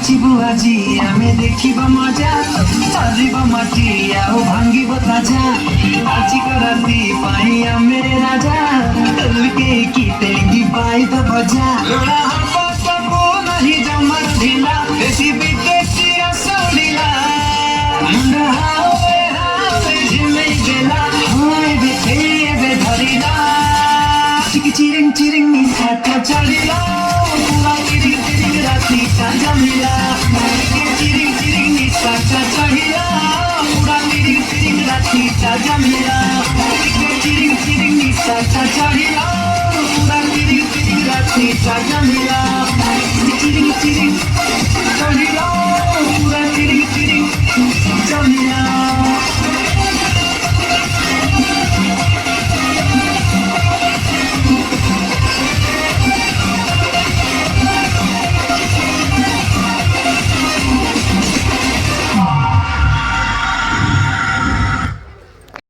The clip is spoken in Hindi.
नाचिबु आजी आमे देखिबा मजा चालिबा माटी आउ भांगिबा ताजा आजी को राती पाई आमे राजा तलके की तेंगी बाई तो बजा लोड़ा हवा सबो नहीं जमा ढीला देसी विदेशी असलीला मुंडा हावे जिमे गेला होय बेटे बे धरीला चिरिंग चिरिंग निसाता चढ़ीला पूरा चिरिंग चिरिंग राती का जमीला चिरिंग चिरिंग निसाता चढ़ीला पूरा चिरिंग चिरिंग राती का जमीला चिरिंग चिरिंग निसाता चढ़ीला पूरा चिरिंग चिरिंग राती का जमीला।